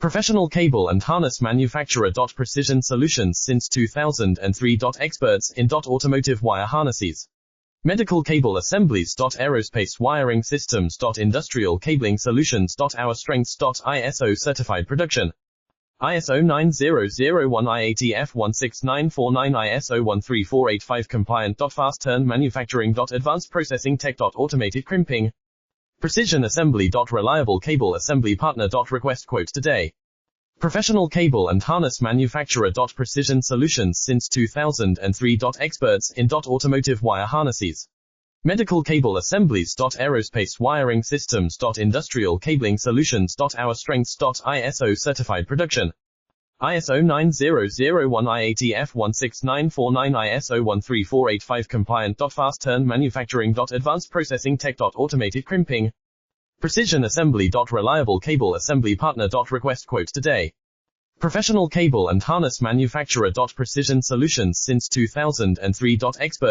Professional cable and harness manufacturer. Precision solutions since 2003. Experts in automotive wire harnesses, medical cable assemblies. Aerospace wiring systems. Industrial cabling solutions. Our strengths. ISO certified production. ISO 9001 IATF 16949 ISO 13485 compliant. Fast turn manufacturing. Advanced processing tech. Automated crimping. Precision assembly. Reliable cable assembly partner. Request quote today. Professional cable and harness manufacturer. Precision solutions since 2003. Experts in automotive wire harnesses, medical cable assemblies. Aerospace wiring systems. Industrial cabling solutions. Our strengths. ISO certified production. ISO 9001 IATF 16949 ISO 13485 compliant. Fast turn manufacturing. Advanced processing tech. Automated crimping. Precision assembly. Reliable cable assembly partner. Request quote today. Professional cable and harness manufacturer. Precision solutions since 2003. Expert